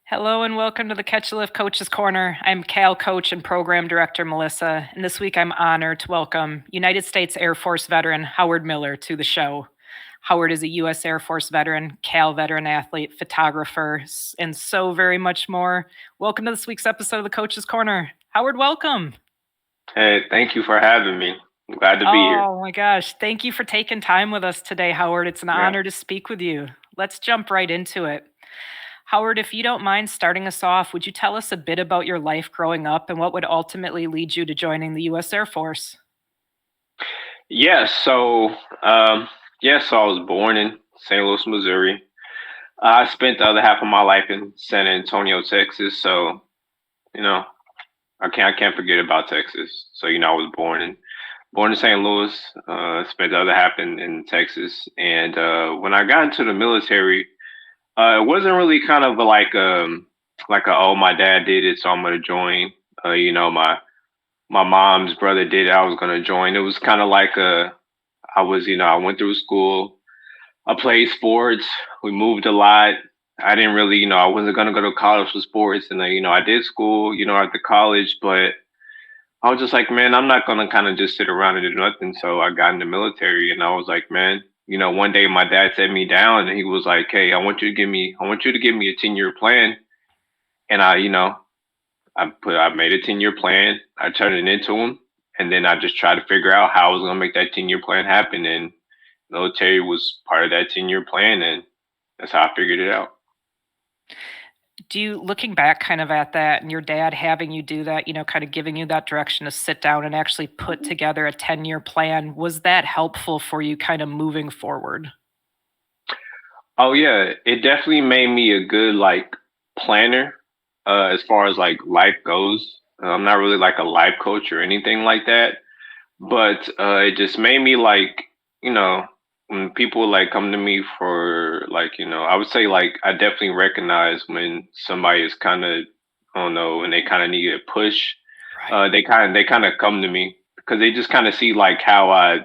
Hello and welcome to the Catch a Lift Coach's Corner. I'm Cal Coach and Program Director Melissa, and this week I'm honored to welcome United States Air Force veteran Howard Miller to the show. Howard is a U.S. Air Force veteran, Cal veteran athlete, photographer, and so very much more. Welcome to this week's episode of the Coach's Corner. Howard, welcome. Hey, thank you for having me. I'm glad to be here. Oh my gosh. Thank you for taking time with us today, Howard. It's an Yeah. honor to speak with you. Let's jump right into it. Howard, if you don't mind starting us off, would you tell us a bit about your life growing up and what would ultimately lead you to joining the U.S. Air Force? Yeah, so um I was born in St. Louis, Missouri. I spent the other half of my life in San Antonio, Texas. So, you know, I can't forget about Texas. So, I was born in St. Louis, spent the other half in Texas. And when I got into the military, it wasn't really kind of oh, my dad did it, so I'm gonna join. My mom's brother did it, I was gonna join. It was kind of like I went through school, I played sports, we moved a lot. I didn't really, I wasn't gonna go to college for sports, and then, I did school, after college, but I was just like, man, I'm not gonna kind of just sit around and do nothing. So I got in the military, and I was like, man, one day my dad sat me down, and he was like, hey, I want you to give me a 10-year plan, and I made a 10-year plan. I turned it into him, and then I just tried to figure out how I was gonna make that 10-year plan happen. And military was part of that 10-year plan, and that's how I figured it out. Do you, looking back kind of at that and your dad having you do that, kind of giving you that direction to sit down and actually put together a 10-year plan, was that helpful for you kind of moving forward? Oh yeah, it definitely made me a good planner as far as like life goes. I'm not really like a life coach or anything like that, but it just made me you know when people like come to me for I would say like I definitely recognize when somebody is kind of, I don't know, and they kind of need a push. Right. They kind of come to me because they just kind of see like how I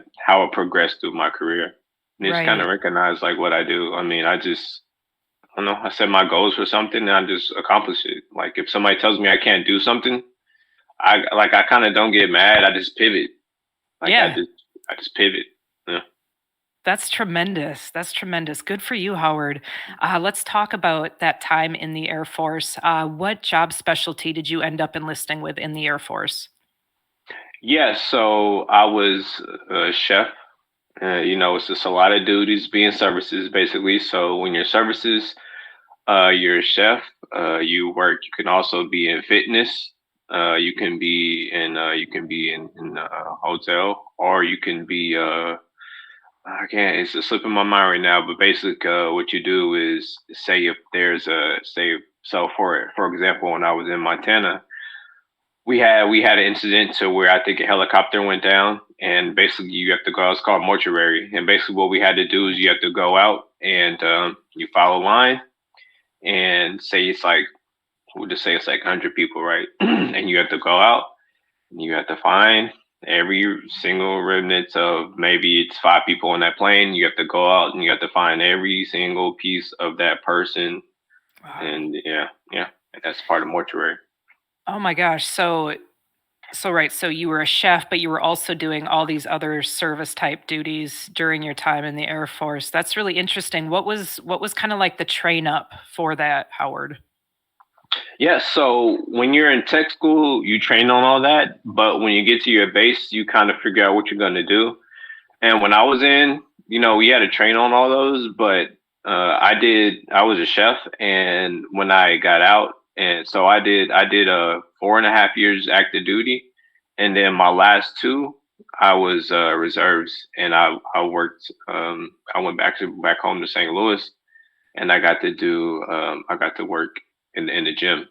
progressed through my career. And they just kind Right. of recognize like what I do. I mean, I don't know, I set my goals for something and I just accomplish it. Like if somebody tells me I can't do something, I kind of don't get mad. I just pivot. Like Yeah. I just pivot. Yeah. That's tremendous. That's tremendous. Good for you, Howard. Let's talk about that time in the Air Force. What job specialty did you end up enlisting with in the Air Force? Yeah. So I was a chef. It's just a lot of duties being services basically. So when you're services, you're a chef. You work. You can also be in fitness. You can be in a hotel, or you can be I can't. It's just slipping my mind right now. But basically, what you do is say if there's a say. So for example, when I was in Montana, we had an incident to where I think a helicopter went down, and basically you have to go. It's called mortuary, and basically what we had to do is you have to go out and you follow a line, and say it's like we'll just say it's like 100 people, right? And you have to go out and you have to find every single remnant of maybe it's 5 people on that plane. You have to go out and you have to find every single piece of that person. Wow. And yeah, yeah, that's part of mortuary. Oh my gosh. So right, so you were a chef, but you were also doing all these other service type duties during your time in the Air Force. That's really interesting. What was kind of like the train up for that, Howard? Yeah, so when you're in tech school, you train on all that, but when you get to your base, you kind of figure out what you're going to do. And when I was in, we had to train on all those, but I was a chef, and when I got out, and so I did 4.5 years active duty, and then my last two, I was reserves, and I worked. I went back home to St. Louis, and I got to work in the gym.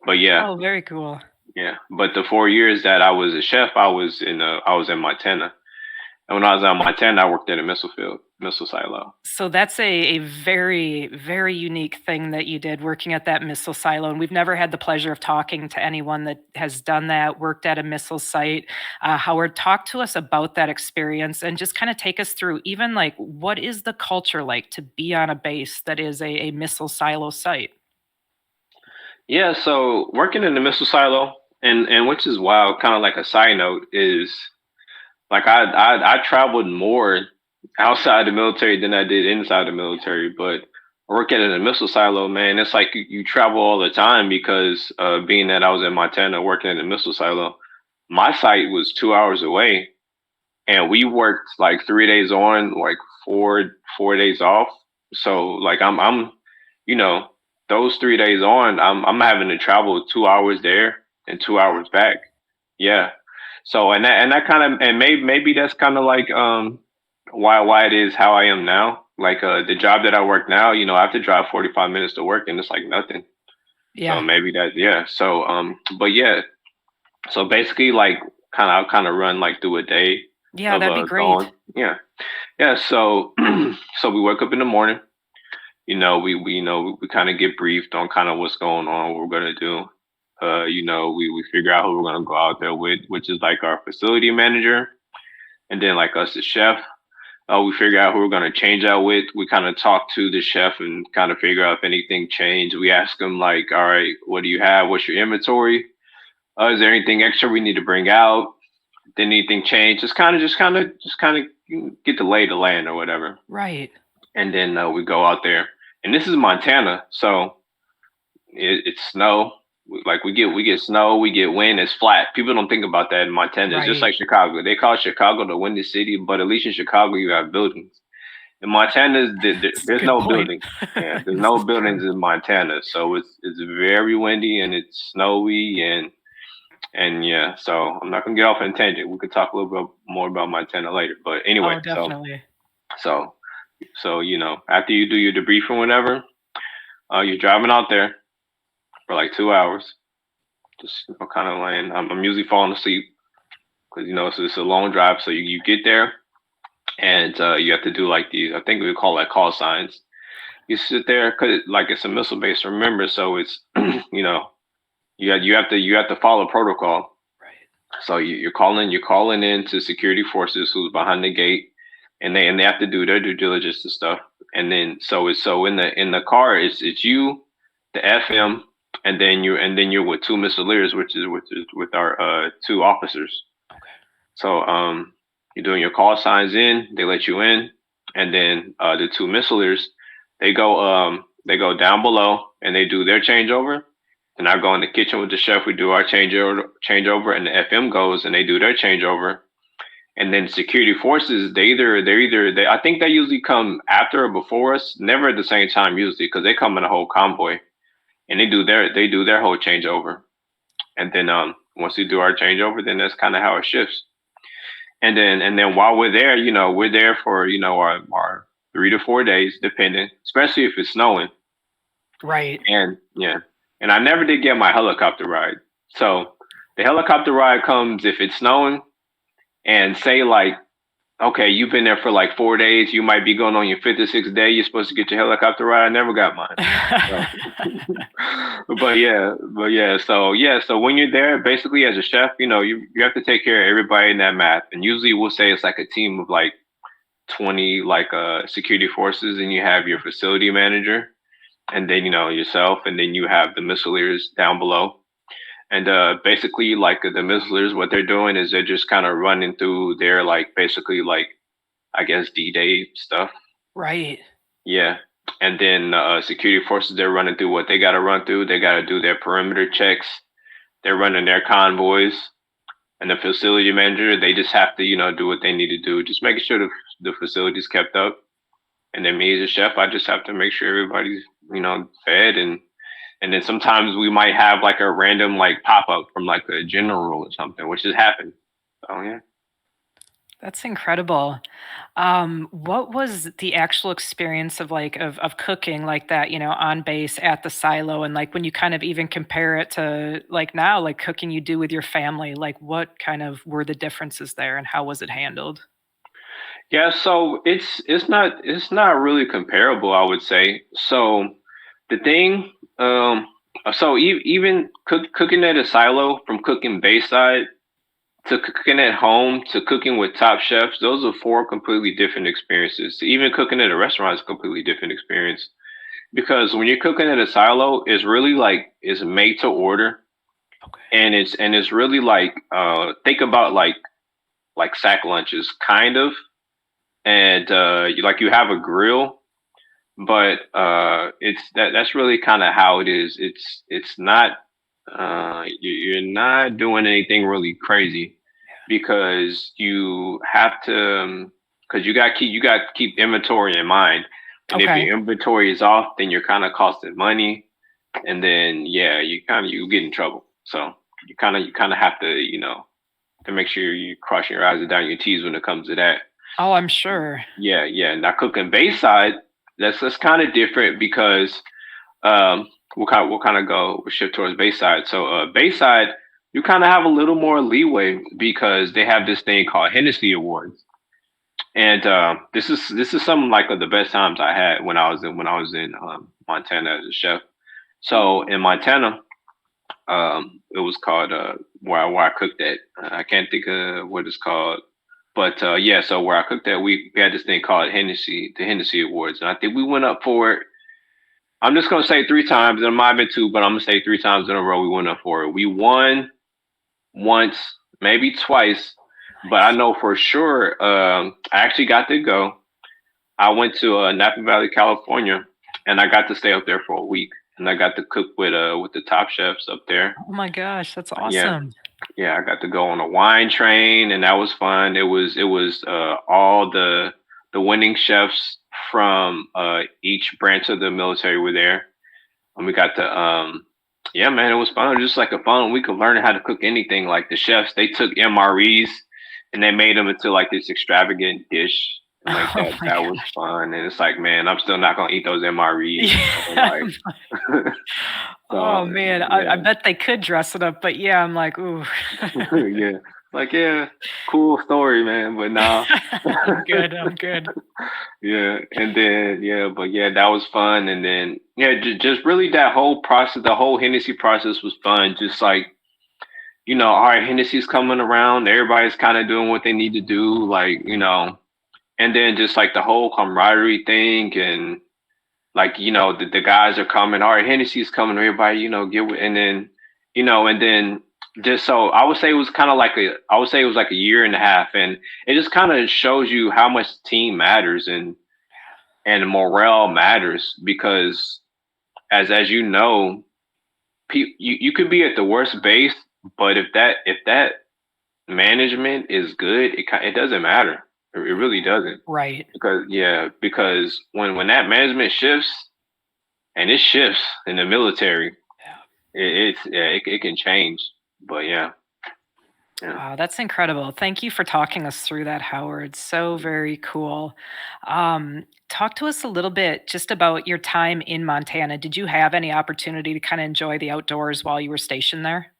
But yeah, Oh, very cool. yeah. But the 4 years that I was a chef, I was in Montana. And when I was in Montana, I worked at a missile silo. So that's a very, very unique thing that you did working at that missile silo. And we've never had the pleasure of talking to anyone that has done that, worked at a missile site. Howard, talk to us about that experience and just kind of take us through even like what is the culture like to be on a base that is a missile silo site? Yeah, so working in the missile silo, and which is wild, kind of like a side note, is like I traveled more outside the military than I did inside the military. But working in a missile silo, man, it's like you travel all the time because being that I was in Montana working in a missile silo, my site was 2 hours away, and we worked like 3 days on, like four days off. So like I'm you know those 3 days on, I'm having to travel 2 hours there and 2 hours back. Yeah. So and that kind of, and maybe that's kind of like why it is how I am now. Like the job that I work now, I have to drive 45 minutes to work, and it's like nothing. So Yeah. maybe that, yeah. So but yeah, so basically like kind of run like through a day Yeah, of that'd be going. great. Yeah. Yeah, so so we wake up in the morning. We kind of get briefed on kind of what's going on, what we're gonna do. We figure out who we're gonna go out there with, which is like our facility manager, and then like us, the chef. We figure out who we're gonna change out with. We kind of talk to the chef and kind of figure out if anything changed. We ask him like, all right, what do you have? What's your inventory? Is there anything extra we need to bring out? Did anything change? Just kind of get the lay of the land or whatever. Right. And then we go out there, and this is Montana, so it's snow. Like we get snow, we get wind. It's flat. People don't think about that in Montana. It's just Right. like Chicago. They call Chicago the windy city, but at least in Chicago you have buildings. In Montana, It's a there's good no point. buildings. Yeah, there's This no is buildings true. in Montana, so it's very windy and it's snowy and yeah. So I'm not gonna get off on a tangent. We could talk a little bit more about Montana later. But anyway, Oh, so definitely. so so after you do your debrief or whatever, you're driving out there for like 2 hours, just kind of laying. I'm usually falling asleep because it's a long drive. So you get there and you have to do like these. I think we call that call signs. You sit there because like it's a missile base. Remember, so it's you know you have to follow protocol. Right. So you're calling in to security forces who's behind the gate, and they have to do their due diligence and stuff. And then so in the car it's you, the FM, and then you're with two missileers, which is with our two officers. Okay. So you're doing your call signs in, they let you in, and then the two missileers they go down below and they do their changeover. And I go in the kitchen with the chef. We do our changeover, and the FM goes and they do their changeover. And then security forces, I think they usually come after or before us, never at the same time usually, because they come in a whole convoy and they do their whole changeover. And then once we do our changeover, then that's kind of how it shifts. And then while we're there for our 3 to 4 days, depending, especially if it's snowing. Right. And yeah, and I never did get my helicopter ride. So the helicopter ride comes if it's snowing, and say like, okay, you've been there for like 4 days, you might be going on your fifth or sixth day. You're supposed to get your helicopter ride. I never got mine. So, but yeah. So when you're there, basically as a chef, you have to take care of everybody in that map. And usually we'll say it's like a team of like 20 like security forces, and you have your facility manager, and then yourself, and then you have the missileers down below. And basically, like the missileers, what they're doing is they're just kind of running through their like basically like I guess D-Day stuff. Right. Yeah. And then security forces, they're running through what they got to run through. They got to do their perimeter checks. They're running their convoys. And the facility manager, they just have to do what they need to do, just making sure the facility's kept up. And then me as a chef, I just have to make sure everybody's fed, and then sometimes we might have like a random like pop up from like a general or something, which has happened. So yeah. That's incredible. What was the actual experience of of cooking like that, on base at the silo, and like when you kind of even compare it to like now, like cooking you do with your family, like what kind of were the differences there and how was it handled? Yeah, so it's not really comparable, I would say. So the thing, so even cooking at a silo, from cooking Bayside to cooking at home to cooking with top chefs, those are four completely different experiences. Even cooking at a restaurant is a completely different experience. because when you're cooking at a silo, it's really like it's made to order, Okay. and it's really like think about like sack lunches kind of, and you have a grill, but it's that's really kind of how it is. It's not you're not doing anything really crazy because you have to because you got to keep inventory in mind, and if Okay. your inventory is off, then you're kind of costing money, and then yeah, you get in trouble. So you kind of have to to make sure you're crossing your I's and dotting your T's when it comes to that. Oh, I'm sure. Yeah, yeah. Now cooking Bayside, that's kind of different because we'll kind of go we'll shift towards Bayside. So Bayside, you kind of have a little more leeway because they have this thing called Hennessy Awards, and this is some like of the best times I had when I was in Montana as a chef. So in Montana, it was called where I cooked at. I can't think of what it's called. But yeah, so where I cooked at, we had this thing called the Hennessy Awards, and I think we went up for it. I'm just gonna say three times, and it might have been two, but I'm gonna say three times in a row we went up for it. We won once, maybe twice, but I Nice. know for sure. I actually got to go. I went to Napa Valley, California, and I got to stay up there for a week, and I got to cook with the top chefs up there. Oh my gosh, that's Yeah, awesome. yeah, I got to go on a wine train, and that was fun. It was all the winning chefs from each branch of the military were there, and we got to yeah, man, it was fun. It was just like a fun week of learning how to cook anything. Like the chefs, they took MREs and they made them into like this extravagant dish, and like Oh my that was gosh. fun. And it's like, man, I'm still not gonna eat those MREs. Yeah. Like, Oh so man, I yeah. bet they could dress it up, but yeah, I'm like, ooh. Yeah. Like, yeah, cool story, man. But nah. I'm good. I'm good. Yeah. And then, yeah, but yeah, that was fun. And then, yeah, just really that whole process, the whole Hennessy process was fun. Just like, all right, Hennessy's coming around. Everybody's kind of doing what they need to do. Like, and then just like the whole camaraderie thing and like the guys are coming, all right, Hennessy's coming, everybody get with, and then and then just so I would say it was kind of like I would say it was like a year and a half, and it just kind of shows you how much team matters and morale matters because as you know, you could be at the worst base, but if that management is good, it doesn't matter. It really doesn't Right. because when that management shifts, and it shifts in the military. Yeah. It can change, but yeah, yeah. Wow, that's incredible. Thank you for talking us through that, Howard. So very cool. Talk to us a little bit just about your time in Montana. Did you have any opportunity to kind of enjoy the outdoors while you were stationed there?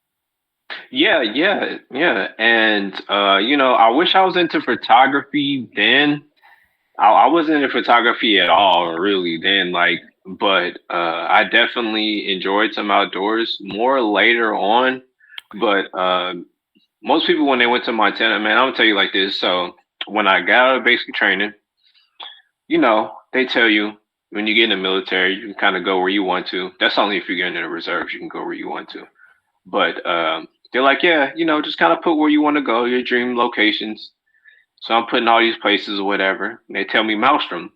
Yeah, yeah, yeah. And I wish I was into photography then. I wasn't into photography at all, really, then. Like, but I definitely enjoyed some outdoors more later on. But most people when they went to Montana, man, I'm gonna tell you like this. So when I got out of basic training, they tell you when you get in the military, you can kind of go where you want to. That's only if you're getting in the reserves, you can go where you want to. But they're like, yeah, just kind of put where you want to go, your dream locations. So I'm putting all these places or whatever. And they tell me Maelstrom.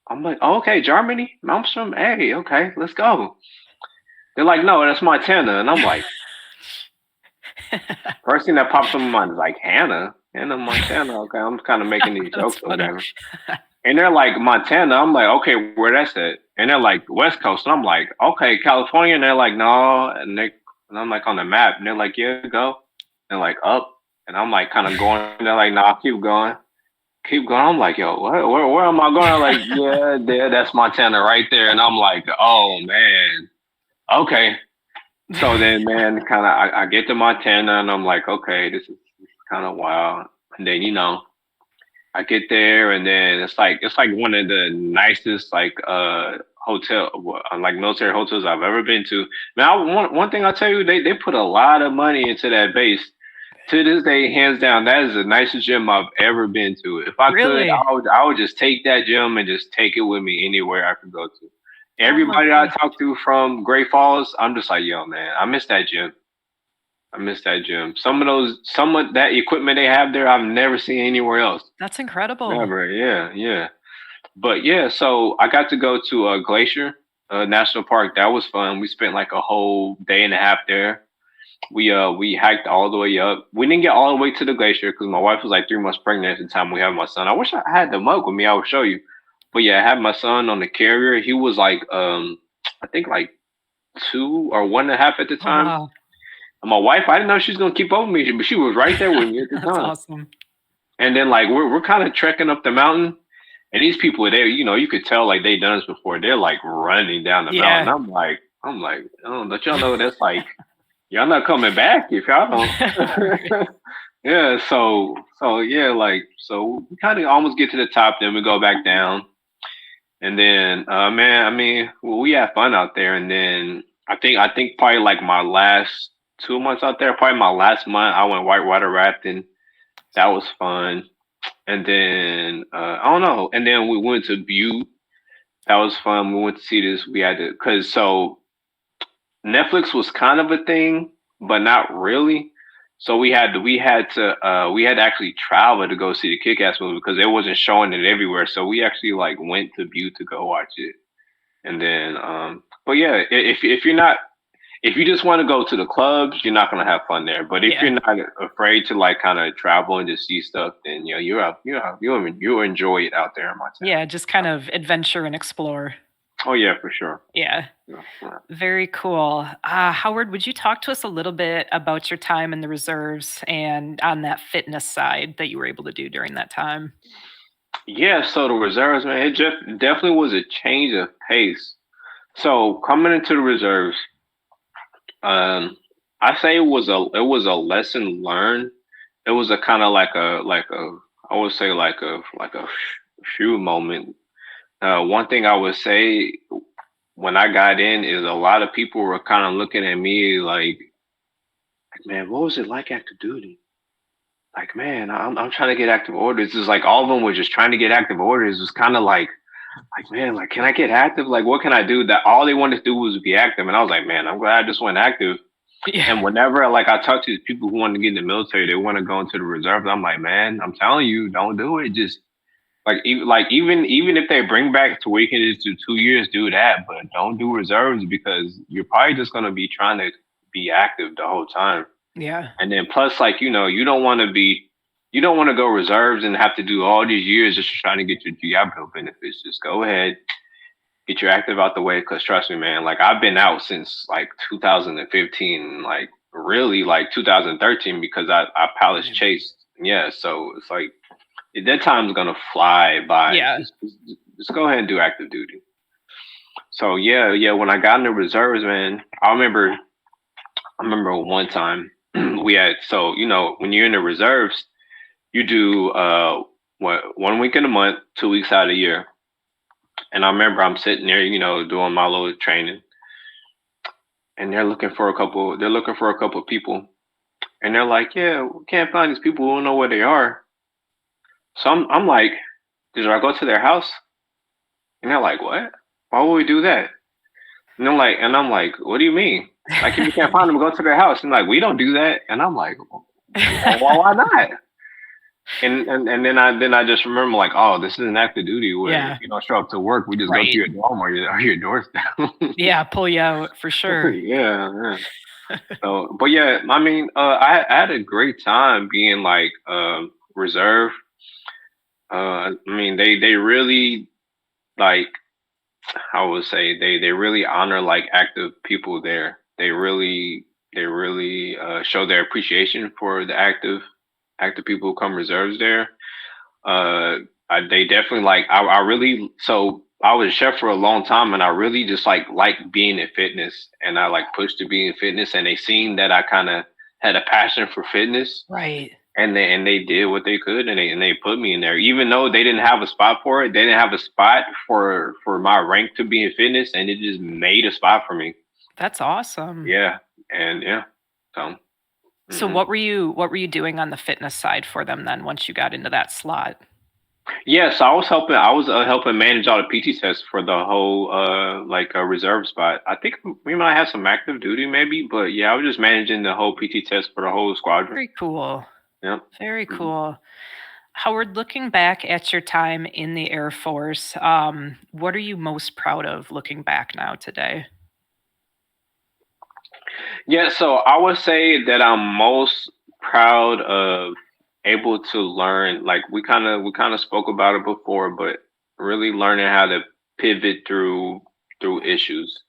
I'm like, oh, okay, Germany, Maelstrom. Hey, okay, let's go. They're like, no, that's Montana. And I'm like, first thing that pops in my mind is like Hannah, Montana. Okay, I'm kind of making these That's jokes or funny. whatever. And they're like Montana. I'm like, okay, where that's at? And they're like West Coast. And I'm like, okay, California. And they're like, no. And I'm like on the map. And they're like, yeah, go. And like up. And I'm like kind of going. And they're like, nah, keep going, keep going. I'm like, yo, where am I going? I'm like, yeah, there, that's Montana right there. And I'm like, oh man, okay. So then, man, kind of, I get to Montana, and I'm like, okay, this is kind of wild. And then, I get there, and then it's like one of the nicest like like military hotels I've ever been to. Now, one thing I'll tell you, they put a lot of money into that base. To this day, hands down, that is the nicest gym I've ever been to. If I could, Really? I would just take that gym and just take it with me anywhere I could go to. Oh my Everybody I gosh. talk to from Great Falls, I'm just like, yo, man, I miss that gym. I miss that gym. Some of that equipment they have there, I've never seen anywhere else. That's incredible. Never. Yeah, yeah. But yeah, so I got to go to Glacier National Park. That was fun. We spent like a whole day and a half there. We hiked all the way up. We didn't get all the way to the glacier because my wife was like 3 months pregnant at the time we had my son. I wish I had the mug with me. I would show you. But yeah, I had my son on the carrier. He was like I think like 2 or 1.5 at the Oh, time. wow. And my wife, I didn't know she was gonna keep up with me, but she was right there with me at the That's time. awesome. And then like we're kind of trekking up the mountain, and these people they you could tell like they done this before. They're like running down the mountain. Yeah. I'm like, oh, don't y'all know that's like y'all not coming back if y'all Right. don't. Yeah, so yeah, like so we kind of almost get to the top, then we go back down, and then man, I mean, well, we had fun out there, and then I think probably like my last 2 months out there, probably my last month, I went whitewater rafting. That was fun, and then I don't know, and then we went to Butte. That was fun. We went to see this. We had to because so Netflix was kind of a thing, but not really. So we had to actually travel to go see the Kick Ass movie because they wasn't showing it everywhere. So we actually like went to Butte to go watch it. And then but yeah, if you're not if you just want to go to the clubs, you're not gonna have fun there. But if Yeah. you're not afraid to like kind of travel and just see stuff, then you'll enjoy it out there in Montana. Yeah, just kind of adventure and explore. Oh yeah, for sure. Yeah. Yeah, yeah. Very cool. Howard, would you talk to us a little bit about your time in the reserves and on that fitness side that you were able to do during that time? Yeah, so the reserves, man, it just definitely was a change of pace. So coming into the reserves, um, I say it was a lesson learned. It was a kind of like a I would say like a few moment. One thing I would say when I got in is a lot of people were kind of looking at me like, man, what was it like active duty? Like, man, I'm trying to get active orders. It's like all of them were just trying to get active orders. It was kind of like man, like can I get active? Like what can I do? That all they wanted to do was be active, and I was like, man, I'm glad I just went active. Yeah. And whenever like I talk to these people who want to get in the military, they want to go into the reserves. I'm like, man, I'm telling you, don't do it. Just even if they bring back to where you can just do 2 years, do that, but don't do reserves because you're probably just gonna be trying to be active the whole time. Yeah. And then plus, like you don't want to go reserves and have to do all these years just trying to get your GI Bill benefits. Just go ahead, get your active out the way. Cause trust me, man, like I've been out since like 2015, like really like 2013 because I Palace chased. Yeah, so it's like that time's gonna fly by. Yeah. Just go ahead and do active duty. So yeah, yeah. When I got in the reserves, man, I remember one time we had so when you're in the reserves, you do one week in a month, 2 weeks out of the year. And I remember I'm sitting there, doing my little training, and they're looking for a couple people, and they're like, yeah, we can't find these people. We don't know where they are. So I'm like, did I go to their house? And they're like, what? Why would we do that? And I'm like, what do you mean? Like, if you can't find them, go to their house. And like, we don't do that. And I'm like, well, why not? And then I just remember like, oh, this is an active duty where if Yeah. you don't show up to work, we just go to Right. your dorm or your doorstep. Yeah, pull you out for sure. Yeah, yeah. So, but yeah, I mean, I had a great time being like reserve. I mean, they really like I would say they really honor like active people there. They really show their appreciation for the active people who come reserves there. They definitely like I really so I was a chef for a long time and I really just like being in fitness and I like pushed to be in fitness and they seen that I kind of had a passion for fitness Right. and they did what they could and they put me in there even though they didn't have a spot for it. They didn't have a spot for my rank to be in fitness and it just made a spot for me. That's awesome. Yeah, and yeah, so So mhm. what were you doing on the fitness side for them then once you got into that slot? Yeah, so I was helping manage all the PT tests for the whole reserve spot. I think we might have some active duty maybe, but yeah, I was just managing the whole PT test for the whole squadron. Very cool. Yep. Very Mhm. cool. Howard, looking back at your time in the Air Force, what are you most proud of looking back now today? Yeah, so I would say that I'm most proud of able to learn, like we kind of spoke about it before, but really learning how to pivot through issues.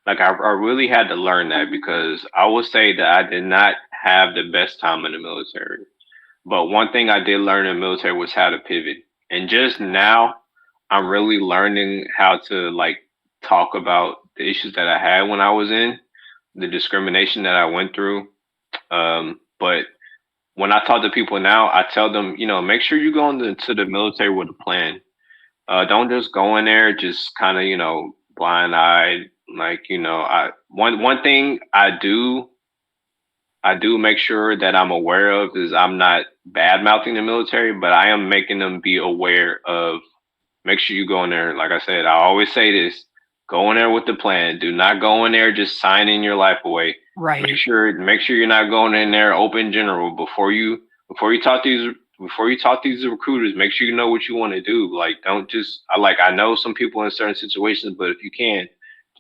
Like I really had to learn that because I would say that I did not have the best time in the military. But one thing I did learn in the military was how to pivot. And just now I'm really learning how to like talk about the issues that I had when I was in, the discrimination that I went through. But when I talk to people now, I tell them, make sure you go into the military with a plan. Don't just go in there just kind of, blind eyed. Like, I one thing I do make sure that I'm aware of is I'm not bad mouthing the military, but I am making them be aware of. Make sure you go in there. Like I said, I always say this: go in there with the plan. Do not go in there just signing your life away. Make Right. sure make sure you're not going in there open general before you talk these recruiters. Make sure you know what you want to do. Like don't just I know some people in certain situations, but if you can,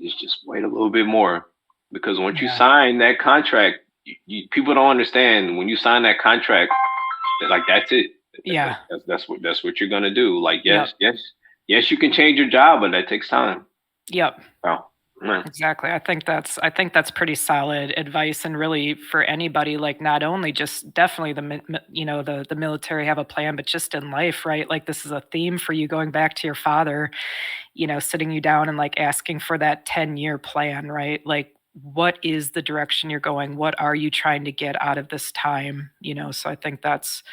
just wait a little bit more because once you Yeah. sign that contract, people don't understand when you sign that contract like that's it. Yeah. That's what you're gonna do. Like Yep. yes, you can change your job, but that takes time. Yep. Oh, man. Exactly. I think that's pretty solid advice, and really for anybody, like not only just definitely the military have a plan, but just in life, right? Like this is a theme for you going back to your father, sitting you down and like asking for that 10-year plan, right? Like what is the direction you're going? What are you trying to get out of this time? So I think that's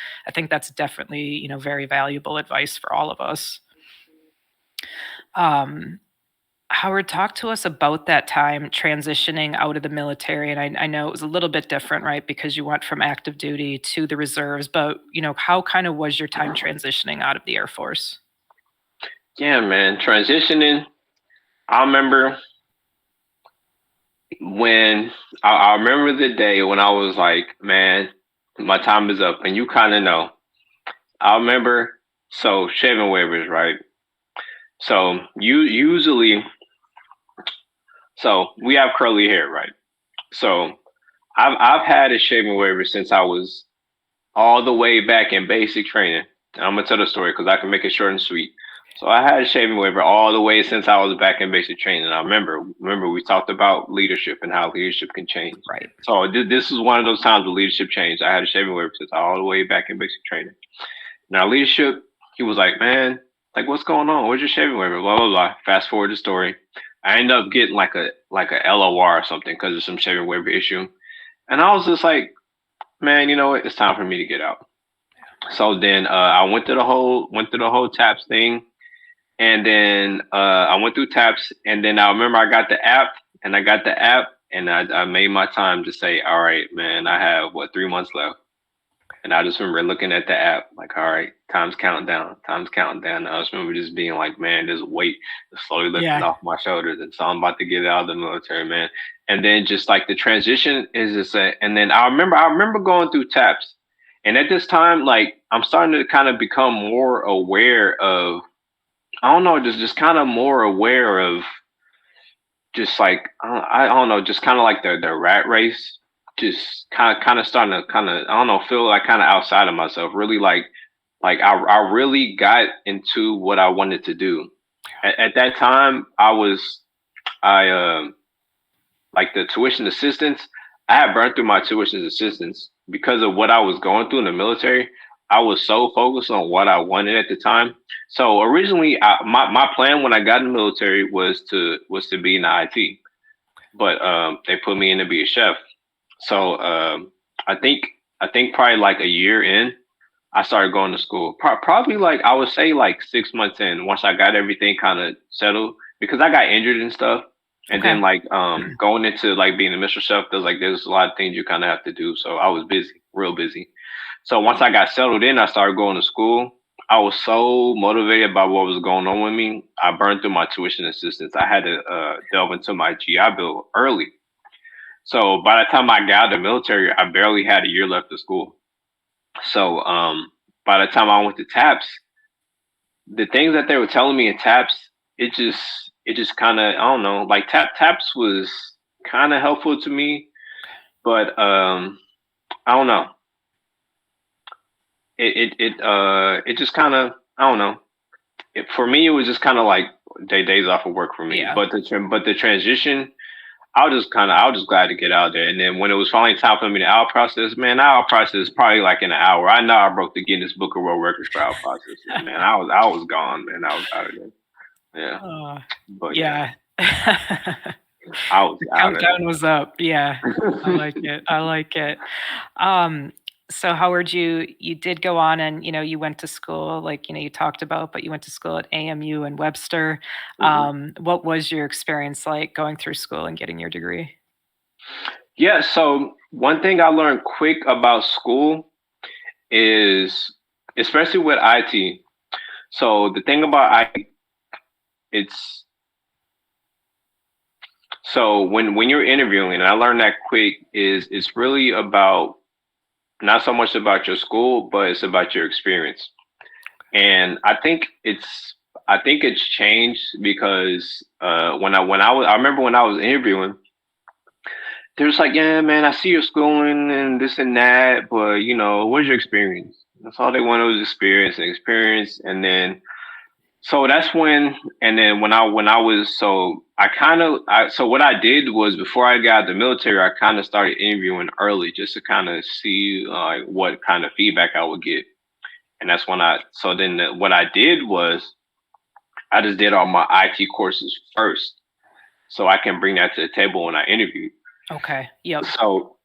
definitely, very valuable advice for all of us. Um Howard, talk to us about that time transitioning out of the military. And I know it was a little bit different, right? Because you went from active duty to the reserves, but how kind of was your time transitioning out of the Air Force? Yeah, man. Transitioning. I remember when I remember the day when I was like, man, my time is up, and you kind of know. I remember shaving waivers, right? So you usually we have curly hair, right? So I've had a shaving waiver since I was all the way back in basic training. And I'm gonna tell the story because I can make it short and sweet. So I had a shaving waiver all the way since I was back in basic training. I remember we talked about leadership and how leadership can change. Right. So this is one of those times where leadership changed. I had a shaving waiver since all the way back in basic training. Now leadership, he was like, man, like what's going on? Where's your shaving waiver? Blah blah blah. Fast forward the story. I ended up getting like a LOR or something because of some shaving waiver issue. And I was just like, man, you know what? It's time for me to get out. So then I went through the whole TAPS thing, and then I went through TAPS, and then I remember I made my time to say, all right, man, I have 3 months left, and I just remember looking at the app like, all right, time's counting down. And I just remember just being like, man, this weight is slowly lifting Yeah. off my shoulders, and so I'm about to get out of the military, man. And then just like the transition is just and then I remember going through TAPS. And at this time, like I'm starting to kind of become more aware of, I don't know, just kind of more aware of just like I don't know, just kind of like the rat race, just kind of starting to kind of I don't know, feel like kind of outside of myself. Really like I really got into what I wanted to do. At that time, I like the tuition assistance. I had burned through my tuition assistance because of what I was going through in the military. I was so focused on what I wanted at the time. So originally, my plan when I got in the military was to be in the IT, but they put me in to be a chef. So I think I think probably like a year in, I started going to school. Probably like I would say like 6 months in, once I got everything kind of settled because I got injured and stuff. And Okay. then like going into like being a Mr. Chef, there's a lot of things you kind of have to do. So I was busy, real busy. So once I got settled in, I started going to school. I was so motivated by what was going on with me. I burned through my tuition assistance. I had to delve into my GI Bill early. So by the time I got out of the military, I barely had a year left of school. So by the time I went to TAPS, the things that they were telling me in TAPS, it just kind of, I don't know, like TAPS was kind of helpful to me, but I don't know. It just kind of, I don't know. For me, it was just kind of like days off of work for me. Yeah. But the transition, I was just glad to get out there. And then when it was finally time for me to out process, man, out process probably like in an hour. I know I broke the Guinness Book of World Records for out process. Man, I was gone, man. I was out of there. Yeah, Uh, but yeah, yeah. I was The out of countdown was up. Yeah. I like there. it. I like it. Um, so Howard, you did go on and you went to school, like you talked about, but you went to school at AMU and Webster. hmm What was your experience like going through school and getting your degree? Yeah. So one thing I learned quick about school is, especially with IT. So the thing about IT, it's so when you're interviewing, and I learned that quick, is it's really about not so much about your school, but it's about your experience. And I think it's changed because I remember when I was interviewing, they're just like, yeah, man, I see your schooling and this and that, but what's your experience? That's all they wanted was experience and experience. And then so that's when, and then when I was, so I kind of, so what I did was before I got out of the military, I kind of started interviewing early just to kind of see what kind of feedback I would get. And that's when what I did was I just did all my IT courses first so I can bring that to the table when I interview. Okay. Yep. So,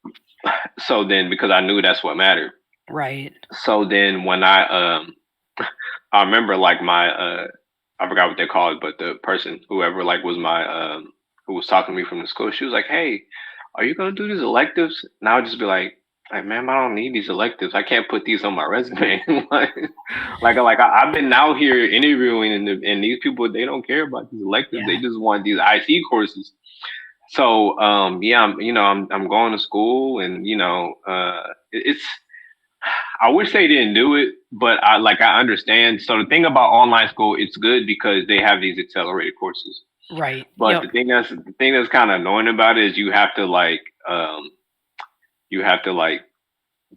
so then because I knew that's what mattered. Right. So then when I remember like my I forgot what they call it, but the person, whoever like was my who was talking to me from the school, she was like, "Hey, are you gonna do these electives?" And I would just be like, "Ma'am, I don't need these electives. I can't put these on my resume." I've been out here interviewing, and these people, they don't care about these electives. They Yeah. just want these IT courses. So yeah, I'm going to school, and it's, I wish they didn't do it, but I understand. So the thing about online school, it's good because they have these accelerated courses. Right. But Yep. the thing that's kind of annoying about it is you have to like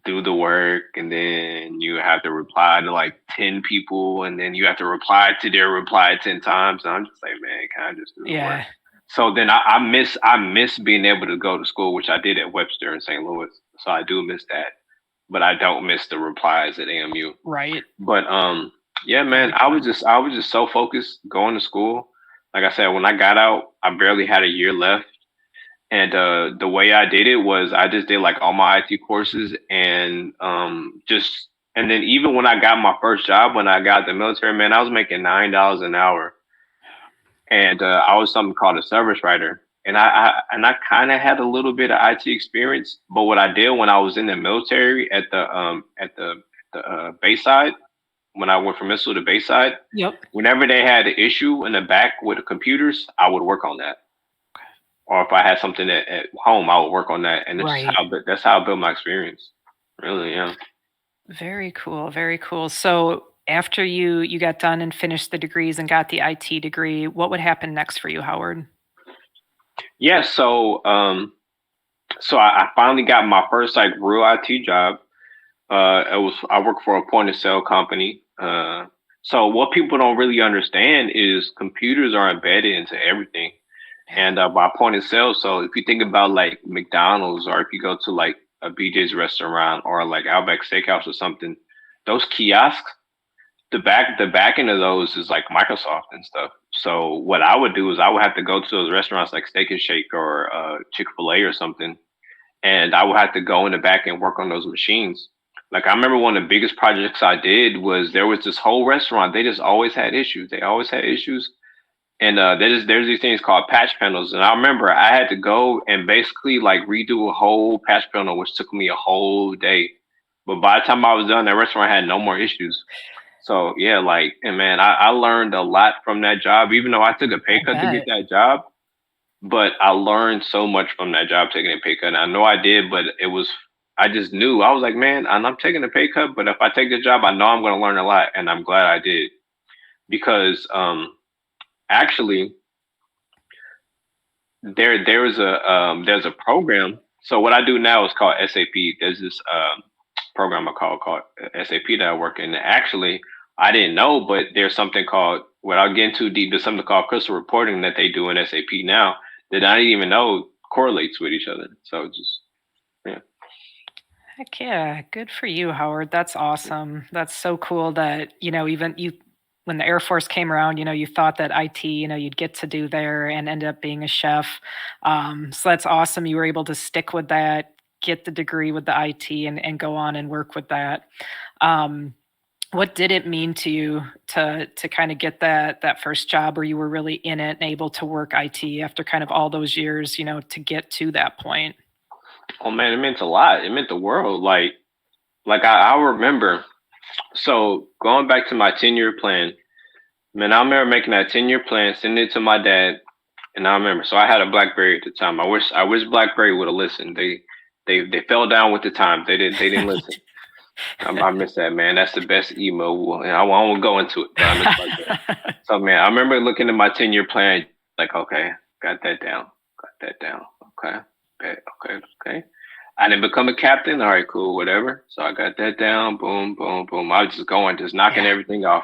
do the work, and then you have to reply to like 10 people, and then you have to reply to their reply 10 times. And I'm just like, man, can I just do the work? Yeah. So then I miss being able to go to school, which I did at Webster in St. Louis. So I do miss that, but I don't miss the replies at AMU. Right. But yeah, man, Very true. I was just so focused going to school. Like I said, when I got out, I barely had a year left. And the way I did it was I just did like all my IT courses, and just, and then even when I got my first job when I got the military, man, I was making $9 an hour, and I was something called a service writer. And I kind of had a little bit of IT experience, but what I did when I was in the military at the Bayside, when I went from Missile to Bayside, Yep. whenever they had an issue in the back with the computers, I would work on that. Or if I had something at home, I would work on that, and Right. that's how I built my experience. Really, yeah. Very cool. Very cool. So after you got done and finished the degrees and got the IT degree, what would happen next for you, Howard? Yeah, so I finally got my first like real IT job. I work for a point of sale company. So what people don't really understand is computers are embedded into everything. And by point of sale, so if you think about like McDonald's, or if you go to like a BJ's restaurant or like Outback Steakhouse or something, those kiosks, the back end of those is like Microsoft and stuff. So what I would do is I would have to go to those restaurants like Steak and Shake or Chick-fil-A or something, and I would have to go in the back and work on those machines. Like I remember one of the biggest projects I did was there was this whole restaurant. They just always had issues. They always had issues, and there's these things called patch panels. And I remember I had to go and basically like redo a whole patch panel, which took me a whole day. But by the time I was done, that restaurant had no more issues. So yeah, like, and man, I learned a lot from that job, even though I took a pay I cut to get bet. that job. But I learned so much from that job taking a pay cut. And I know I did, but it was I just knew I was like, man, I'm taking a pay cut, but if I take the job, I know I'm going to learn a lot, and I'm glad I did because actually there's a program. So what I do now is called SAP. There's this program I called SAP that I work in. Actually, I didn't know, but there's something called, without getting too deep, there's something called crystal reporting that they do in SAP now that I didn't even know correlates with each other. So just yeah. Heck yeah, good for you, Howard. That's awesome. That's so cool that, even you when the Air Force came around, you thought that IT, you'd get to do there and end up being a chef. So that's awesome. You were able to stick with that, get the degree with the IT and go on and work with that. Um, what did it mean to you to kind of get that first job where you were really in it and able to work IT after kind of all those years, to get to that point? Oh man, it meant a lot. It meant the world. I remember. So going back to my 10-year plan, man, I remember making that 10-year plan, sending it to my dad, and I remember. So I had a BlackBerry at the time. I wish BlackBerry would have listened. They fell down with the times. They didn't listen. I miss that, man. That's the best email. And I won't go into it, but I miss BlackBerry. So man, I remember looking at my 10-year plan, like, okay, got that down, got that down. Okay, okay, okay. I didn't become a captain. All right, cool, whatever. So I got that down. Boom, boom, boom. I was just going, just knocking Yeah. everything off.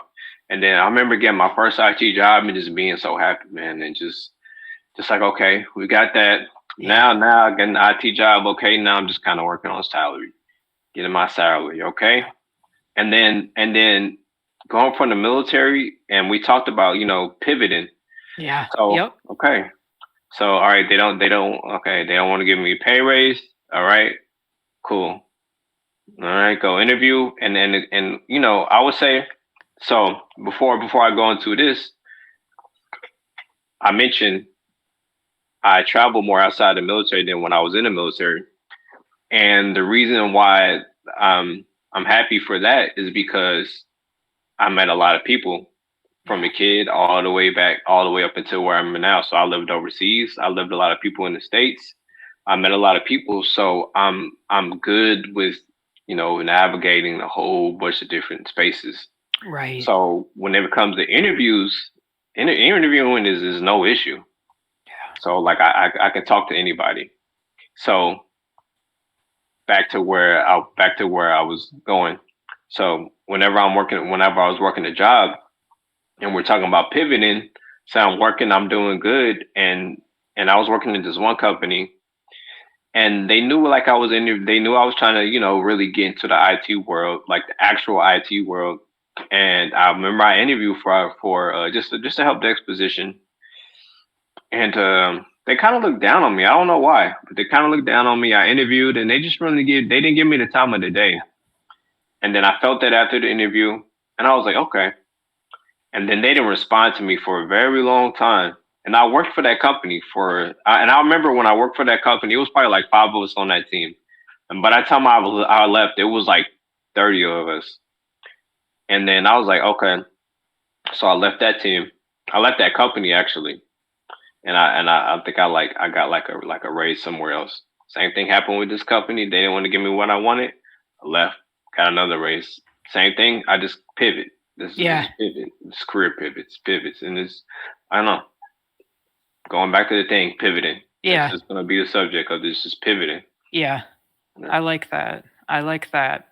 And then I remember getting my first IT job and just being so happy, man, and just like, okay, we got that. Yeah. Now I get an IT job. Okay, now I'm just kind of working on salary, getting my salary. Okay, and then going from the military, and we talked about pivoting. Yeah. So Yep. okay, so all right, they don't want to give me a pay raise. All right, cool. All right, go interview, and I would say so. Before I go into this, I mentioned I travel more outside the military than when I was in the military, and the reason why I'm happy for that is because I met a lot of people from Yeah. a kid all the way back, all the way up until where I'm now. So I lived overseas. I lived a lot of people in the States. I met a lot of people. So I'm good with, navigating a whole bunch of different spaces. Right. So whenever it comes to interviews, interviewing is no issue. Yeah. So like I can talk to anybody. So back to where I was going. So whenever I was working a job, and we're talking about pivoting. So I'm working, I'm doing good, and I was working in this one company, and they knew like I was in there, they knew I was trying to really get into the IT world, like the actual IT world. And I remember I interviewed for just a help desk position, and they kind of looked down on me. I don't know why, but they kind of looked down on me. I interviewed, and they didn't give me the time of the day. And then I felt that after the interview, and I was like, okay. And then they didn't respond to me for a very long time. And I worked for that company and I remember when I worked for that company, it was probably like five of us on that team. And by the time I left, it was like 30 of us. And then I was like, okay. So I left that team. I left that company actually. And I think I got like a raise somewhere else. Same thing happened with this company. They didn't want to give me what I wanted. I left, got another raise. Same thing. I just pivot. This Yeah. is pivot. This career pivots, and this I don't know. Going back to the thing, pivoting. That's Yeah. just gonna be the subject of this. Just pivoting. Yeah. Yeah. I like that. I like that.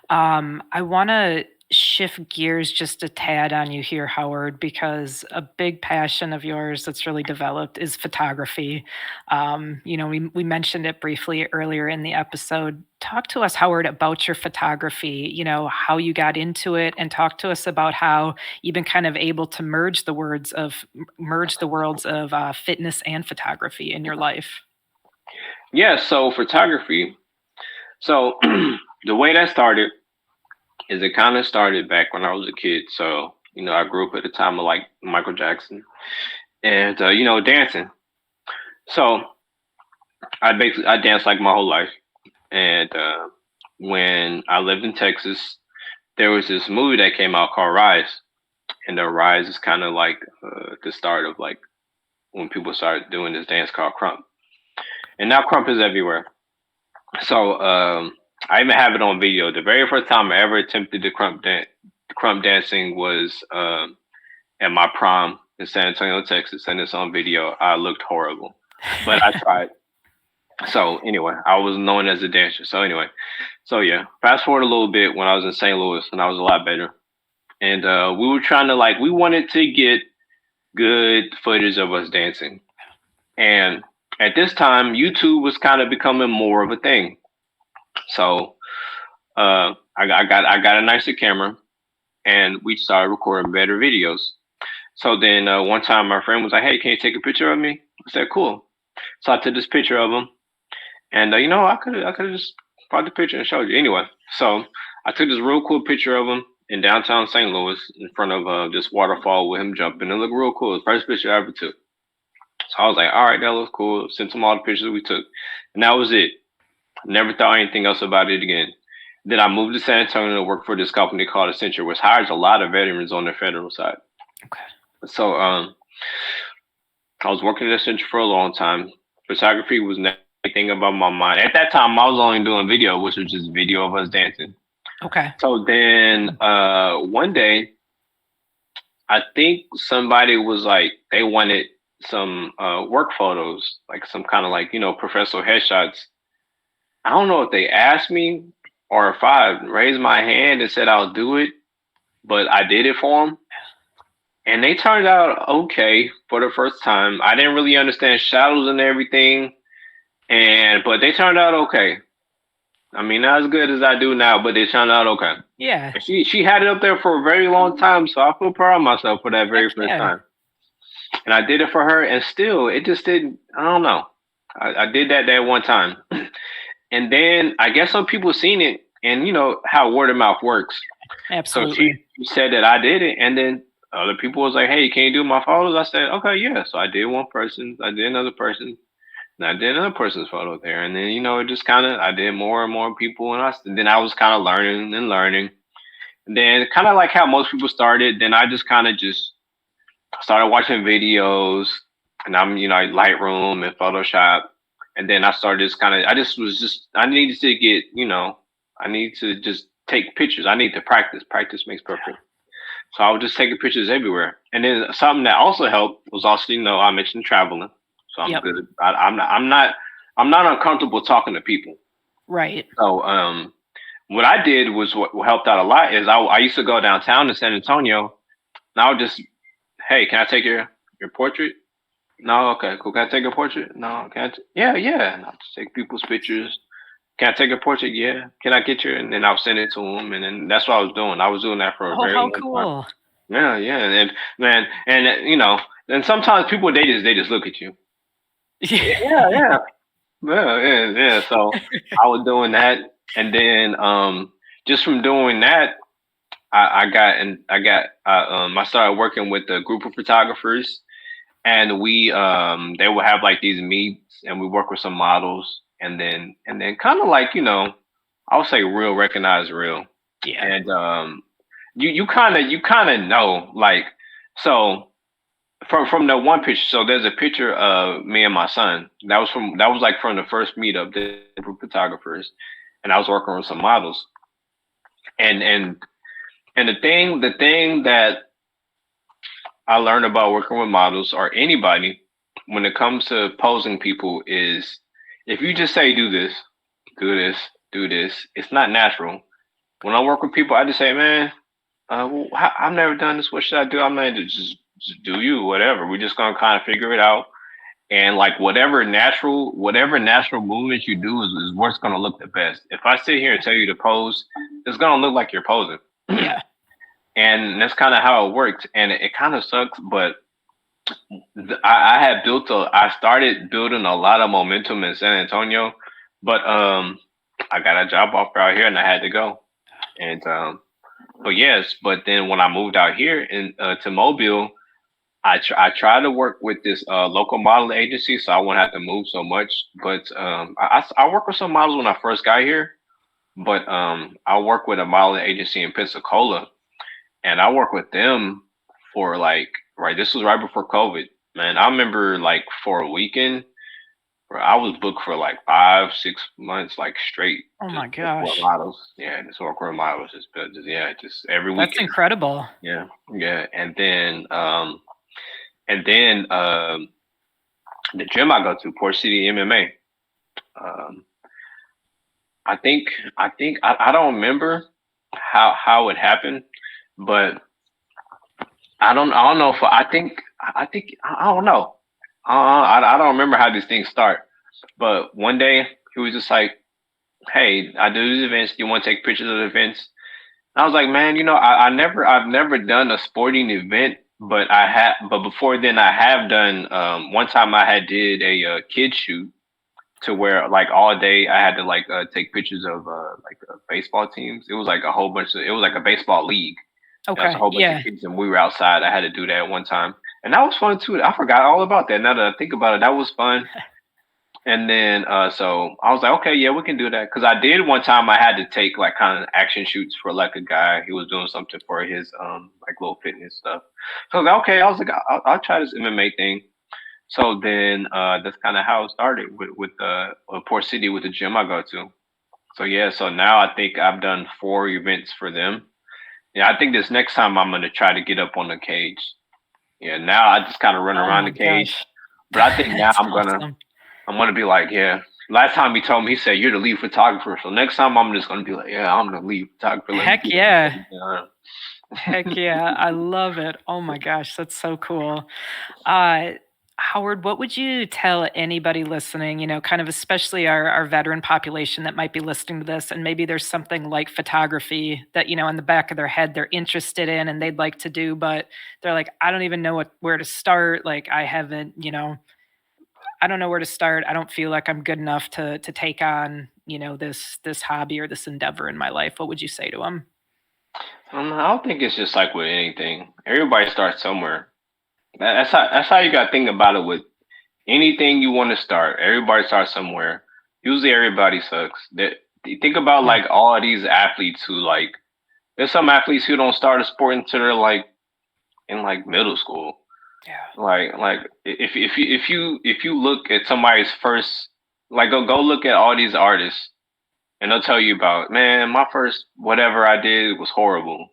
I want to shift gears just a tad on you here, Howard, because a big passion of yours that's really developed is photography. We mentioned it briefly earlier in the episode. Talk to us, Howard, about your photography, how you got into it, and talk to us about how you've been kind of able to merge the worlds of fitness and photography in your life. Yeah. So photography. So the way that started is it kind of started back when I was a kid. So I grew up at the time of like Michael Jackson and dancing. So I danced like my whole life. And when I lived in Texas, there was this movie that came out called Rise, and the Rise is kind of like the start of like when people started doing this dance called Crump, and now Crump is everywhere. So I even have it on video. The very first time I ever attempted the crump dancing was at my prom in San Antonio, Texas, and it's on video. I looked horrible, but I tried. So anyway, I was known as a dancer. So anyway, so yeah, fast forward a little bit when I was in St. Louis, and I was a lot better. And we were trying to like we wanted to get good footage of us dancing. And at this time, YouTube was kind of becoming more of a thing. So I got a nicer camera, and we started recording better videos. So then one time my friend was like, "Hey, can you take a picture of me?" I said, "Cool." So I took this picture of him, and I could have just brought the picture and showed you. Anyway, so I took this real cool picture of him in downtown St. Louis in front of this waterfall with him jumping. It looked real cool. It was the first picture I ever took. So I was like, "All right, that looks cool." Sent him all the pictures we took, and that was it. Never thought anything else about it again. Then I moved to San Antonio to work for this company called Accenture, which hires a lot of veterans on the federal side. Okay. So I was working at Accenture for a long time. Photography was never anything about my mind. At that time, I was only doing video, which was just video of us dancing. Okay. So then one day, I think somebody was like, they wanted some work photos, like some kind of like, professional headshots. I don't know if they asked me or if I raised my hand and said I'll do it, but I did it for them. And they turned out okay for the first time. I didn't really understand shadows and everything, but they turned out okay. I mean, not as good as I do now, but they turned out okay. Yeah. And she had it up there for a very long time, so I feel proud of myself for that very first time. And I did it for her, and still, it just didn't. I don't know. I did that one time, and then I guess some people seen it, and you know how word of mouth works. Absolutely. So she said that I did it, and then other people was like, "Hey, can you do my photos?" I said, "Okay, yeah." So I did one person, I did another person, and I did another person's photo there, and then it just kind of I did more and more people, and then I was kind of learning and learning, and then kind of like how most people started. Then I just kind of just started watching videos, and I'm Lightroom and Photoshop, and then I started just kind of I needed to get I need to just take pictures. I need to practice. Practice makes perfect. So I was just taking pictures everywhere. And then something that also helped was also, I mentioned traveling. So I'm good. I'm not uncomfortable talking to people. Right. So what I did was what helped out a lot is I used to go downtown to San Antonio, and I would just, "Hey, can I take your portrait?" "No." "Okay, cool. Can I take a portrait?" "No." "Yeah, yeah." And I'll just take people's pictures. "Can I take a portrait?" "Yeah." "Can I get your?" And then I'll send it to them. And then that's what I was doing. I was doing that for a very how long time. cool. Yeah, yeah. And man, and and sometimes people they just look at you. Yeah. Yeah. So I was doing that. And then just from doing that, I started working with a group of photographers, and we they would have like these meets, and we work with some models, and then kind of like I would say real recognize real. Yeah. And you kind of know, like, so from the one picture. So there's a picture of me and my son. That was like from the first meetup, the group of photographers, and I was working with some models. And the thing that I learned about working with models or anybody when it comes to posing people is, if you just say do this, do this, do this, it's not natural. When I work with people, I just say, "Man, I've never done this. What should I do?" I'm not just do you, whatever. We're just gonna kind of figure it out. And like whatever natural movement you do is what's gonna look the best. If I sit here and tell you to pose, it's gonna look like you're posing. Yeah. And that's kind of how it works. And it kind of sucks, but I started building a lot of momentum in San Antonio, but I got a job offer out here and I had to go. And but then when I moved out here to Mobile, I tried to work with this local modeling agency, so I wouldn't have to move so much. But I worked with some models when I first got here, but I work with a modeling agency in Pensacola, and I work with them for like right. This was right before COVID, man. I remember like for a weekend where I was booked for like 5, 6 months, like straight, Oh my just for gosh. models. Yeah, just work with models, just yeah, just every That's weekend. incredible. Yeah, yeah, and then the gym I go to, Port City MMA. Um, I think I don't remember how it happened, but I don't know if I think I don't know. I don't remember how these things start. But one day he was just like, "Hey, I do these events. Do you want to take pictures of the events?" And I was like, "Man, I've never done a sporting event, but but before then I have done. One time I had did a kid shoot to where like all day I had to like take pictures of baseball teams. It was like a whole bunch of it was like a baseball league. It was a Okay. whole bunch of Yeah. kids, and we were outside. I had to do that one time, and that was fun too. I forgot all about that. Now that I think about it, that was fun. And then so I was like, okay, yeah, we can do that. Because I did one time. I had to take like kind of action shoots for like a guy. He was doing something for his like little fitness stuff. So I was like, okay. I was like, I'll try this MMA thing. So then that's kind of how it started with Port City with the gym I go to. So yeah, so now I think I've done 4 events for them. Yeah, I think this next time I'm gonna try to get up on the cage. Yeah, now I just kind of run Oh around my the cage, gosh. but I think now That's awesome. I'm gonna be like, yeah. Last time he told me, he said you're the lead photographer. So next time I'm just gonna be like, yeah, I'm the lead photographer. Let me Heck get yeah. everything Heck done. yeah. I love it. Oh my gosh, that's so cool. Uh, Howard, what would you tell anybody listening, kind of especially our veteran population that might be listening to this, and maybe there's something like photography that, in the back of their head they're interested in and they'd like to do, but they're like, I don't even know where to start. Like I haven't, I don't know where to start. I don't feel like I'm good enough to take on, this hobby or this endeavor in my life. What would you say to them? I don't think it's just like with anything. Everybody starts somewhere. That's how you got to think about it with anything you want to start. Everybody starts somewhere. Usually, everybody sucks. That you think about Yeah. like all of these athletes who like. There's some athletes who don't start a sport until they're like in like middle school. Yeah. Like if you look at somebody's first like go look at all these artists and they'll tell you about man my first whatever I did was horrible.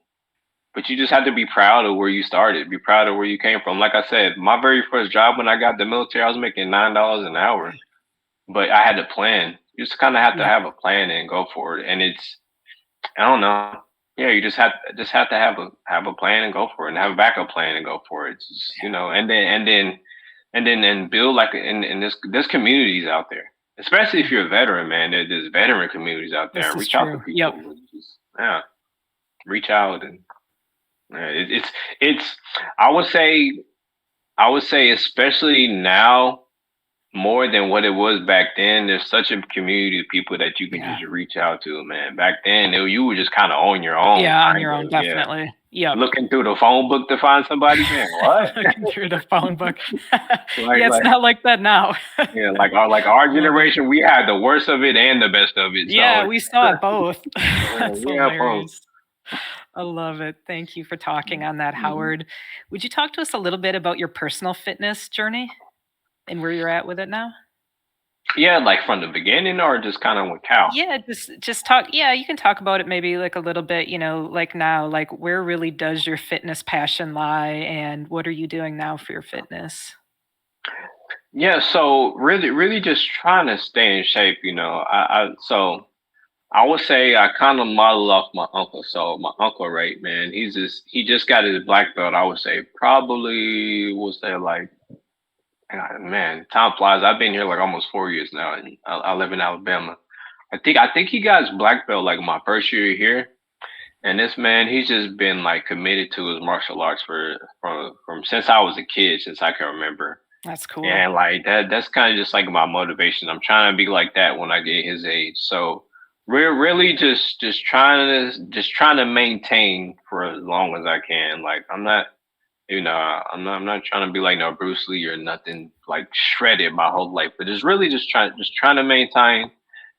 But you just have to be proud of where you started. Be proud of where you came from. Like I said, my very first job when I got the military, I was making $9 an hour. But I had a plan. You just kind of have to Yeah. have a plan and go for it. And it's I don't know. Yeah, you just have to have a plan and go for it, and have a backup plan and go for it. It's just, and build like in there's communities out there, especially Yeah. if you're a veteran, man. There's veteran communities out there, This and is reach out to true. Yep. people. Just, yeah, reach out and it's. I would say especially now more than what it was back then. There's such a community of people that you can Yeah. just reach out to, man. Back then, you were just kind of on your own, Yeah, on kind your own, of. Yeah, definitely. Yep. looking through the phone book to find somebody, man. What? Looking through the phone book. like, Yeah, it's like, not like that now. yeah, like our Love it. generation, we had the worst of it and the best of it. So, Yeah, we saw it both. That's we have both. hilarious. I love it. Thank you for talking on that, Mhm. Howard. Would you talk to us a little bit about your personal fitness journey and where you're at with it now? Yeah, like from the beginning, or just kind of with Cal. Yeah, just talk. Yeah, you can talk about it maybe like a little bit, like now, like where really does your fitness passion lie and what are you doing now for your fitness? Yeah, so really just trying to stay in shape. I would say I kind of model off my uncle. So my uncle, right, man, he just got his black belt. I would say probably we'll say like man, time flies. I've been here like almost 4 years now, and I live in Alabama. I think he got his black belt like my first year here, and this man, he's just been like committed to his martial arts from since I was a kid, since I can remember. That's cool. And like that's kind of just like my motivation. I'm trying to be like that when I get his age. So we're really just trying to maintain for as long as I can. Like I'm not trying to be like no Bruce Lee or nothing like shredded my whole life, but just really just trying to maintain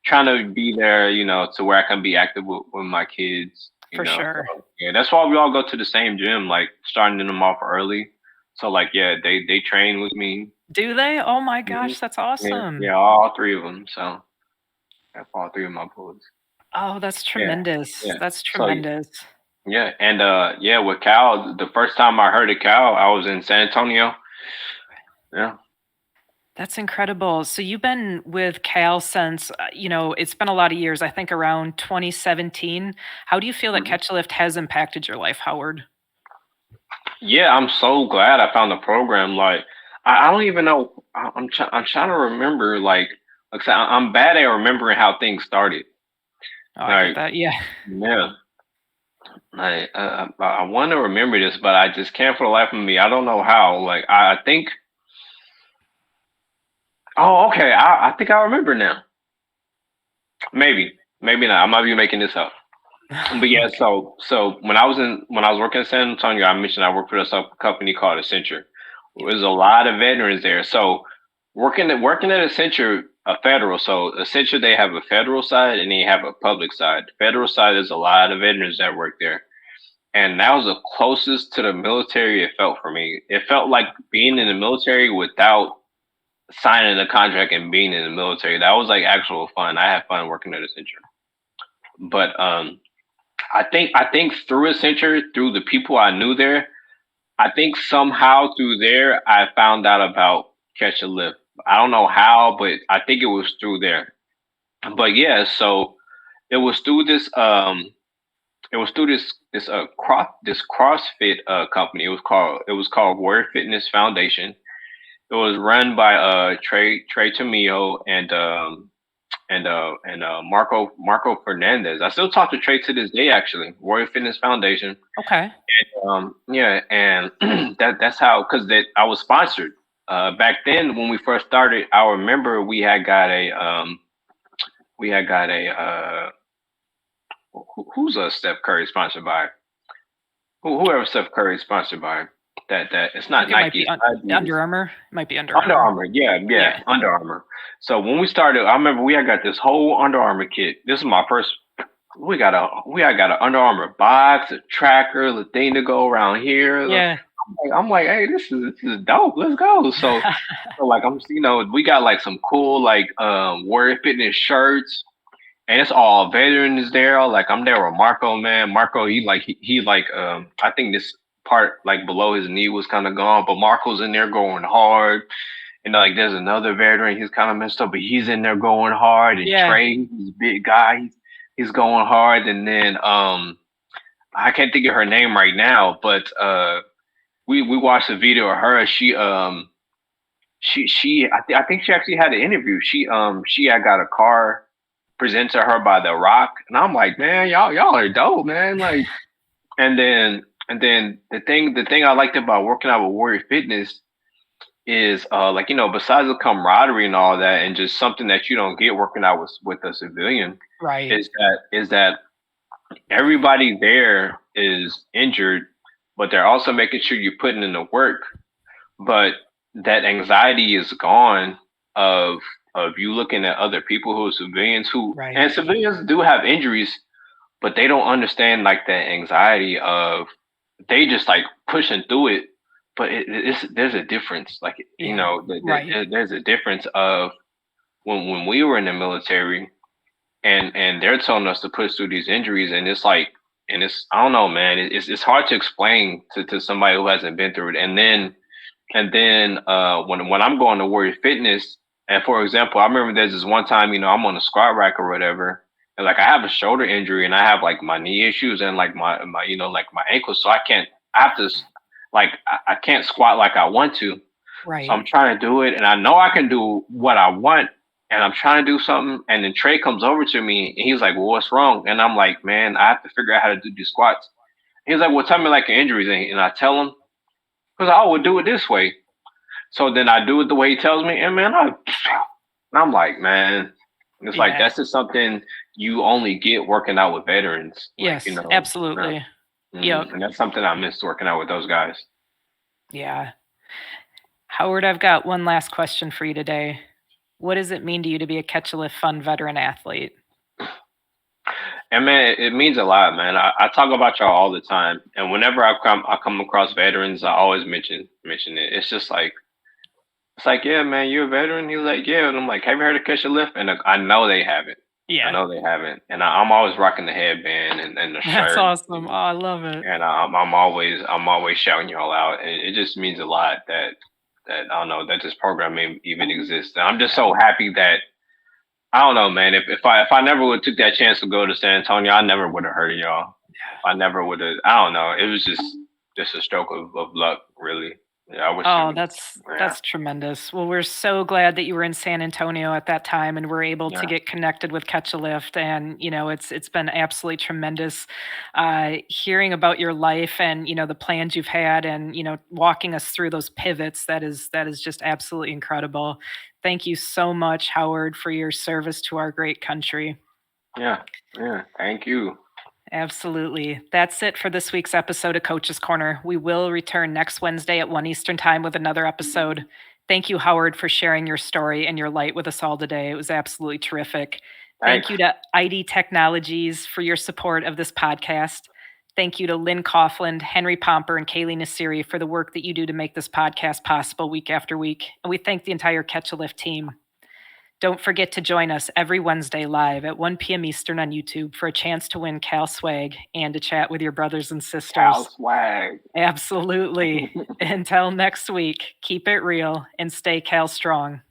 trying to be there, to where I can be active with my kids. For sure. So yeah, that's why we all go to the same gym, like starting them off early. So like, yeah, they train with me. Do they? Oh my Mhm. gosh, that's Yeah, awesome. yeah, all three of them. So I have all three of my boys. Oh, that's Yeah, tremendous. yeah. That's So tremendous. yeah, and yeah, with Cal, the first time I heard of Cal, I was in San Antonio. Yeah. That's incredible. So you've been with Cal since, it's been a lot of years, I think around 2017. How do you feel that Mhm. Catch a Lift has impacted your life, Howard? Yeah, I'm so glad I found the program. Like, I don't even know. I'm trying to remember. Like I said, I'm bad at remembering how things started. Oh, I get Like, that. Yeah. yeah, I want to remember this, but I just can't for the life of me. I don't know how. Like, I think. Oh, okay. I think I remember now. Maybe not. I might be making this up. But yeah, Okay. so when I was working in San Antonio, I mentioned I worked for a company called Accenture. There's a lot of veterans there. So working at Accenture, a federal. So Accenture, they have a federal side and they have a public side. Federal side, there's a lot of veterans that work there, and that was the closest to the military it felt for me. It felt like being in the military without signing the contract and being in the military. That was like actual fun. I had fun working at Accenture, but I think through Accenture, through the people I knew there, I think somehow through there I found out about Catch a Lift. I don't know how, but I think it was through there. But yeah, so it was through this CrossFit company. It was called Warrior Fitness Foundation. It was run by Trey Tamio and Marco Fernandez. I still talk to Trey to this day actually. Warrior Fitness Foundation. Okay. Yeah, and that's how, because that I was sponsored. Back then when we first started, I remember we had got a who's Steph Curry sponsored by? Whoever Steph Curry is sponsored by. That it's I not think it might Nike, be it's Adidas. Under Armour. It might be Under Under Armour. Armour, yeah, yeah, Yeah. Under Armour. So when we started, I remember we had got this whole Under Armour kit. This is my first. We got an Under Armour box, a tracker, the thing to go around here. Yeah. I'm like, hey, this is dope. Let's go. So like we got like some cool like Warrior Fitness shirts, and it's all veterans there. Like I'm there with Marco, man. Marco, he I think this part like below his knee was kind of gone, but Marco's in there going hard. And like there's another veteran, he's kind of messed up, but he's in there going hard. And Yeah. Trey, he's a big guy, he's going hard. And then I can't think of her name right now, but we watched a video of her. I think she actually had an interview. She had got a car presented to her by The Rock, and I'm like, man, y'all are dope, man. Like, and then the thing I liked about working out with Warrior Fitness is like besides the camaraderie and all that, and just something that you don't get working out with a civilian, Right. is that everybody there is injured, but they're also making sure you're putting in the work. But that anxiety is gone of you looking at other people who are civilians, who Right. and civilians do have injuries, but they don't understand like that anxiety of they just like pushing through it. But there's a difference, like Yeah. Right. there's a difference of when we were in the military, and they're telling us to push through these injuries, and it's like, and it's, I don't know, man, it's hard to explain to somebody who hasn't been through it. And then when I'm going to Warrior Fitness, and for example, I remember there's this one time, I'm on a squat rack or whatever, and like I have a shoulder injury and I have like my knee issues and like my like my ankles, so I have to like I can't squat like I want to. So Right. I'm trying to do it, and I know I can do what I want, and I'm trying to do something, and then Trey comes over to me and he's like, "Well, what's wrong?" And I'm like, "Man, I have to figure out how to do these squats." He's like, "Well, tell me like your injuries," and I tell him, because I would do it this way. So then I do it the way he tells me, and man, I'm like, man, it's like Yeah. that's just something you only get working out with veterans, like Yes, uh, absolutely. Yep. and that's something I miss working out with those guys. Yeah. Howard, I've got one last question for you today. What does it mean to you to be a Catch a Lift Fun veteran athlete? And man, it means a lot, man. I talk about y'all all the time, and whenever I come across veterans, I always mention it. It's like, yeah, man, you're a veteran. He's like, yeah, and I'm like, have you heard of Catch a Lift? And I know they haven't. I Yeah, know they haven't, and I'm always rocking the headband and the that's shirt, awesome. Oh, I love it. and I'm always shouting y'all out, and it just means a lot that I don't know that this program even exists. And I'm just Yeah. so happy that I don't know, man. If I never would took that chance to go to San Antonio, I never would have heard of y'all. I never would have. I don't know. It was just a stroke of luck, really. Yeah, I wish it Oh, was. Yeah, that's tremendous. Well, we're so glad that you were in San Antonio at that time and were able to yeah, get connected with Catch a Lift. And it's been absolutely tremendous hearing about your life and the plans you've had and walking us through those pivots. That is just absolutely incredible. Thank you so much, Howard, for your service to our great country. yeah, yeah. Thank you. Absolutely. That's it for this week's episode of Coach's Corner. We will return next Wednesday at 1 Eastern Time with another episode. Thank you, Howard, for sharing your story and your light with us all today. It was absolutely terrific. Thank Thanks. you to ID Technologies for your support of this podcast. Thank you to Lynn Coughlin, Henry Pomper, and Kaylee Nasiri for the work that you do to make this podcast possible week after week. And we thank the entire Catch a Lift team. Don't forget to join us every Wednesday live at 1 p.m. Eastern on YouTube for a chance to win Cal Swag and to chat with your brothers and Cal sisters. swag. Absolutely. Until next week, keep it real and stay Cal strong.